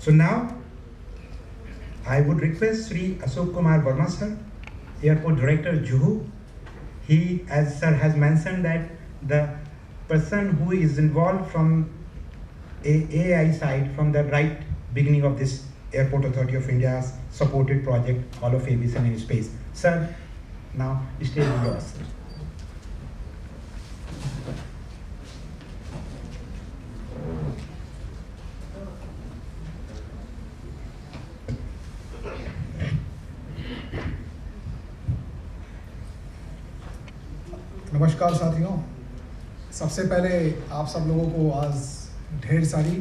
So now, I would request Sri Ashok Kumar Verma sir, Airport Director Juhu. He, as sir has mentioned, that the person who is involved from AI side from the right beginning of this Airport Authority of India's supported project, Hall of Aviation in Space. Sir, now stage is yours. नमस्कार साथियों, सबसे पहले आप सब लोगों को आज ढेर सारी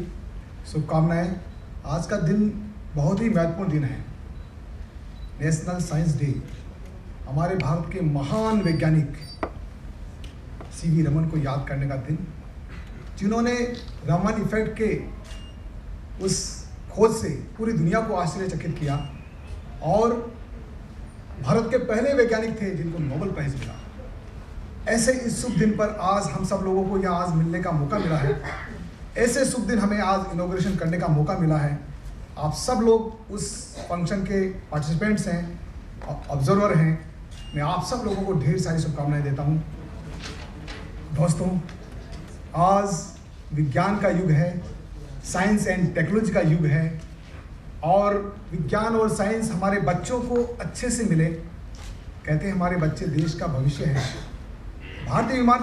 शुभकामनाएं। आज का दिन बहुत ही महत्वपूर्ण दिन है, नेशनल साइंस डे। हमारे भारत के महान वैज्ञानिक सीवी रमन को याद करने का दिन, जिन्होंने रमन इफेक्ट के उस खोज से पूरी दुनिया को आश्चर्यचकित किया और भारत के पहले वैज्ञानिक थे जिनको नोबेल प्राइज मिला। ऐसे इस शुभ दिन पर आज हम सब लोगों को यहाँ आज मिलने का मौका मिला है। ऐसे शुभ दिन हमें आज इनॉग्रेशन करने का मौका मिला है। आप सब लोग उस फंक्शन के पार्टिसिपेंट्स हैं, ऑब्जर्वर हैं। मैं आप सब लोगों को ढेर सारी शुभकामनाएं देता हूँ। दोस्तों, आज विज्ञान का युग है, साइंस एंड टेक्नोलॉजी का युग है और विज्ञान और साइंस हमारे बच्चों को अच्छे से मिले। कहते हैं हमारे बच्चे देश का भविष्य है। भारतीय विमान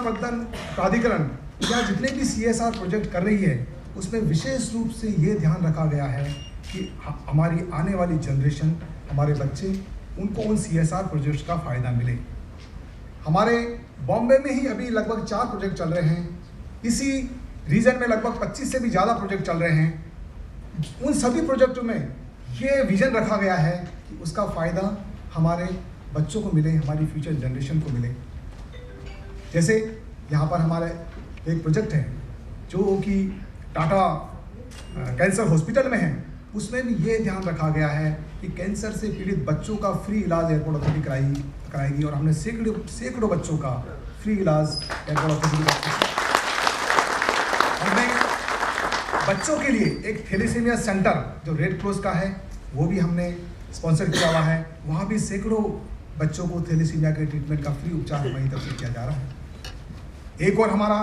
प्राधिकरण या जितने भी CSR प्रोजेक्ट कर रही है, उसमें विशेष रूप से ये ध्यान रखा गया है कि हमारी आने वाली जनरेशन, हमारे बच्चे, उनको उन CSR प्रोजेक्ट्स का फ़ायदा मिले। हमारे बॉम्बे में ही अभी लगभग 4 प्रोजेक्ट चल रहे हैं। इसी रीजन में लगभग 25 से भी ज़्यादा प्रोजेक्ट चल रहे हैं। उन सभी प्रोजेक्टों में ये विज़न रखा गया है कि उसका फ़ायदा हमारे बच्चों को मिले, हमारी फ्यूचर जनरेशन को मिले। जैसे यहाँ पर हमारे एक प्रोजेक्ट है जो कि टाटा कैंसर हॉस्पिटल में है। उसमें भी ये ध्यान रखा गया है कि कैंसर से पीड़ित बच्चों का फ्री इलाज एयरपोर्ट अथॉरिटी कराएगी और हमने सैकड़ों बच्चों का फ्री इलाज एयरपोर्ट अथॉरिटी कराया। हमने बच्चों के लिए एक थैलेसीमिया सेंटर जो रेड क्रॉस का है, वो भी हमने स्पॉन्सर किया हुआ है। वहाँ भी सैकड़ों बच्चों को थैलेसीमिया के ट्रीटमेंट का फ्री उपचार हमारी तरफ से किया जा रहा है। एक और हमारा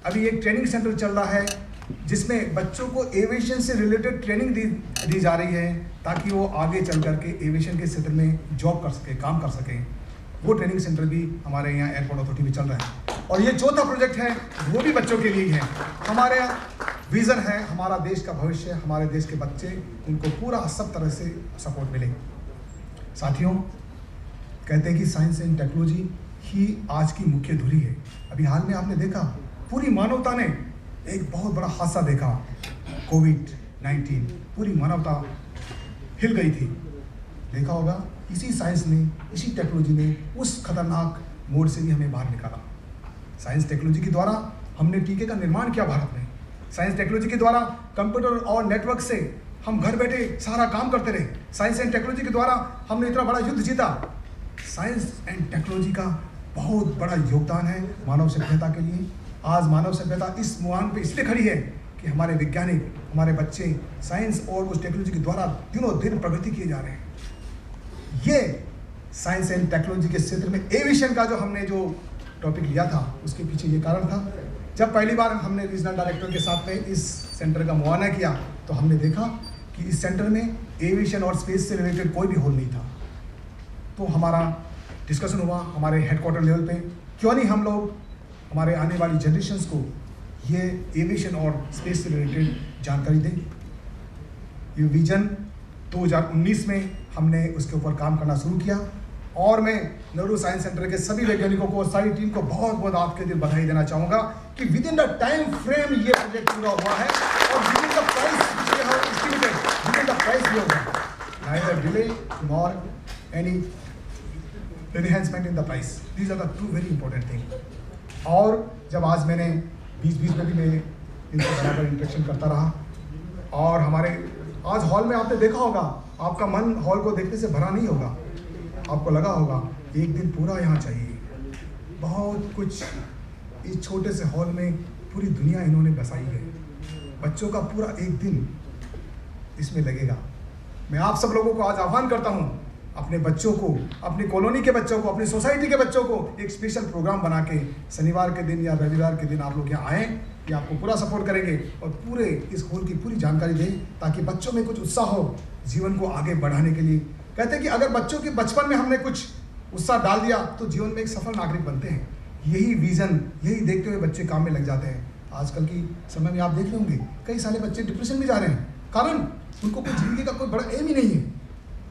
अभी एक ट्रेनिंग सेंटर चल रहा है जिसमें बच्चों को एविएशन से रिलेटेड ट्रेनिंग दी जा रही है ताकि वो आगे चल करके एविएशन के क्षेत्र में जॉब कर सके, काम कर सकें। वो ट्रेनिंग सेंटर भी हमारे यहाँ एयरपोर्ट अथॉरिटी में चल रहा है। और ये चौथा प्रोजेक्ट है, वो भी बच्चों के लिए ही है। हमारे विज़न है हमारा देश का भविष्य, हमारे देश के बच्चे, उनको पूरा सब तरह से सपोर्ट मिले। साथियों, कहते हैं कि साइंस एंड टेक्नोलॉजी ही आज की मुख्य धुरी है। अभी हाल में आपने देखा, पूरी मानवता ने एक बहुत बड़ा हादसा देखा, कोविड-19। पूरी मानवता हिल गई थी। देखा होगा, इसी साइंस ने, इसी टेक्नोलॉजी ने उस खतरनाक मोड से भी हमें बाहर निकाला। साइंस टेक्नोलॉजी के द्वारा हमने टीके का निर्माण किया भारत में। साइंस टेक्नोलॉजी के द्वारा कंप्यूटर और नेटवर्क से हम घर बैठे सारा काम करते रहे। साइंस एंड टेक्नोलॉजी के द्वारा हमने इतना बड़ा युद्ध जीता। साइंस एंड टेक्नोलॉजी का बहुत बड़ा योगदान है मानव सभ्यता के लिए। आज मानव सभ्यता इस मुहान पे इसलिए खड़ी है कि हमारे वैज्ञानिक, हमारे बच्चे साइंस और उस टेक्नोलॉजी के द्वारा दिनों दिन प्रगति किए जा रहे हैं। ये साइंस एंड टेक्नोलॉजी के क्षेत्र में एविएशन का जो हमने जो टॉपिक लिया था, उसके पीछे ये कारण था। जब पहली बार हमने रीजनल डायरेक्टर के साथ में इस सेंटर का मुआयना किया तो हमने देखा कि इस सेंटर में एविएशन और स्पेस से रिलेटेड कोई भी होल नहीं था। तो हमारा डिस्कशन हुआ हमारे हेडक्वार्टर लेवल पे, क्यों नहीं हम लोग हमारे आने वाली जनरेशन्स को ये एविएशन और स्पेस से रिलेटेड जानकारी दें। ये विजन 2019 में हमने उसके ऊपर काम करना शुरू किया और मैं नेहरू साइंस सेंटर के सभी वैज्ञानिकों को और सारी टीम को बहुत बहुत आपके दिन बधाई देना चाहूँगा कि with in the time frame ये प्रोजेक्ट पूरा हुआ है और विद इन द प्राइस भी होगा। Neither delay nor any enhancement in the price. These are the two very important things. और जब आज मैंने बीच में भी मैं इनसे बराबर इंटरेक्शन करता रहा और हमारे आज हॉल में आपने देखा होगा, आपका मन हॉल को देखने से भरा नहीं होगा। आपको लगा होगा एक दिन पूरा यहाँ चाहिए। बहुत कुछ इस छोटे से हॉल में पूरी दुनिया इन्होंने बसाई है। बच्चों का पूरा एक दिन इसमें लगेगा। मैं आप सब लोगों को आज आह्वान करता हूँ, अपने बच्चों को, अपनी कॉलोनी के बच्चों को, अपनी सोसाइटी के बच्चों को एक स्पेशल प्रोग्राम बना के शनिवार के दिन या रविवार के दिन आप लोग यहाँ आएँ। ये आपको पूरा सपोर्ट करेंगे और पूरे इस स्कूल की पूरी जानकारी दें ताकि बच्चों में कुछ उत्साह हो जीवन को आगे बढ़ाने के लिए। कहते हैं कि अगर बच्चों के बचपन में हमने कुछ उत्साह डाल दिया तो जीवन में एक सफल नागरिक बनते हैं। यही विज़न, यही देखते हुए बच्चे काम में लग जाते हैं। आजकल की समय में आप देख रहे होंगे कई सारे बच्चे डिप्रेशन में जा रहे हैं, कारण उनको कोई जिंदगी का कोई बड़ा एम ही नहीं है।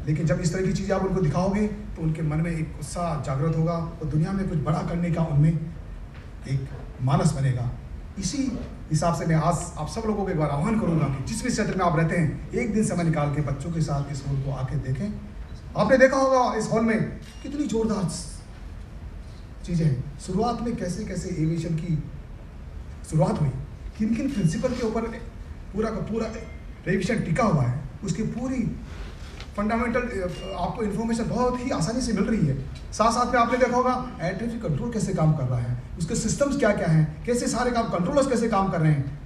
लेकिन जब इस तरह की चीज़ें आप उनको दिखाओगे तो उनके मन में एक उत्साह जागृत होगा और दुनिया में कुछ बड़ा करने का उनमें एक मानस बनेगा। इसी हिसाब से मैं आज आप सब लोगों को एक बार आह्वान करूंगा कि जिस भी क्षेत्र में आप रहते हैं, एक दिन समय निकाल के बच्चों के साथ इस हॉल को आके देखें। आपने देखा होगा इस हॉल में कितनी जोरदार चीज़ें हैं। शुरुआत में कैसे कैसे एविएशन की शुरुआत हुई, किन किन प्रिंसिपल के ऊपर पूरा का पूरा एविएशन टिका हुआ है, उसकी पूरी फंडामेंटल आपको इन्फॉर्मेशन बहुत ही आसानी से मिल रही है। साथ साथ में आपने देखा होगा एयर ट्रैफिक कंट्रोल कैसे काम कर रहा है, उसके सिस्टम्स क्या क्या हैं, कैसे सारे काम कंट्रोलर्स कैसे काम कर रहे हैं।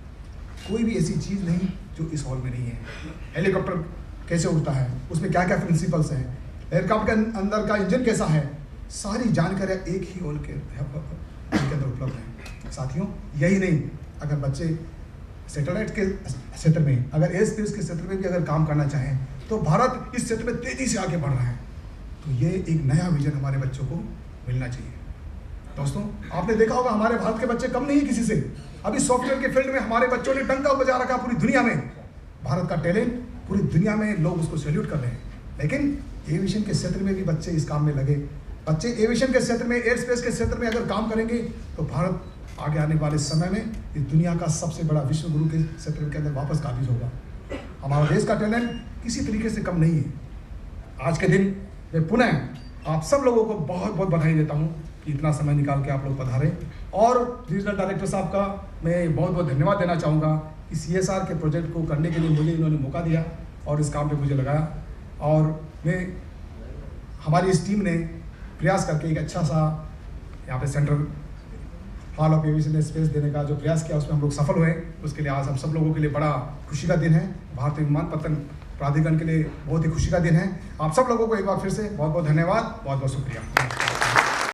कोई भी ऐसी चीज़ नहीं जो इस हॉल में नहीं है। हेलीकॉप्टर कैसे उड़ता है, उसमें क्या क्या प्रिंसिपल्स हैं, एयरक्राफ्ट के अंदर का इंजन कैसा है, सारी जानकारियाँ एक ही हॉल के अंदर उपलब्ध हैं। साथियों, यही नहीं, अगर बच्चे सैटेलाइट के क्षेत्र में, अगर एयर स्पेस के क्षेत्र में भी अगर काम करना चाहें तो भारत इस क्षेत्र में तेज़ी से आगे बढ़ रहा है। तो ये एक नया विजन हमारे बच्चों को मिलना चाहिए। दोस्तों, आपने देखा होगा हमारे भारत के बच्चे कम नहीं है किसी से। अभी सॉफ्टवेयर के फील्ड में हमारे बच्चों ने डंका बजा रखा पूरी दुनिया में। भारत का टैलेंट पूरी दुनिया में लोग उसको सैल्यूट कर रहे हैं। लेकिन एविएशन के क्षेत्र में भी बच्चे इस काम में लगे। बच्चे एविएशन के क्षेत्र में, एयर स्पेस के क्षेत्र में अगर काम करेंगे तो भारत आगे आने वाले समय में इस दुनिया का सबसे बड़ा विश्व गुरु के क्षेत्र के अंदर वापस काबिज होगा। हमारा देश का टैलेंट किसी तरीके से कम नहीं है। आज के दिन मैं पुनः आप सब लोगों को बहुत बहुत बधाई देता हूं कि इतना समय निकाल के आप लोग पधारे। और रीजनल डायरेक्टर साहब का मैं बहुत बहुत धन्यवाद देना चाहूँगा कि CSR के प्रोजेक्ट को करने के लिए मुझे इन्होंने मौका दिया और इस काम पे मुझे लगाया। और मैं हमारी इस टीम ने प्रयास करके एक अच्छा सा यहाँ पे central hall of aviation space देने का जो प्रयास किया उसमें हम लोग सफल हुए। उसके लिए आज हम सब लोगों के लिए बड़ा खुशी का दिन है। भारतीय विमानपत्तन प्राधिकरण के लिए बहुत ही खुशी का दिन है। आप सब लोगों को एक बार फिर से बहुत बहुत धन्यवाद, बहुत बहुत शुक्रिया।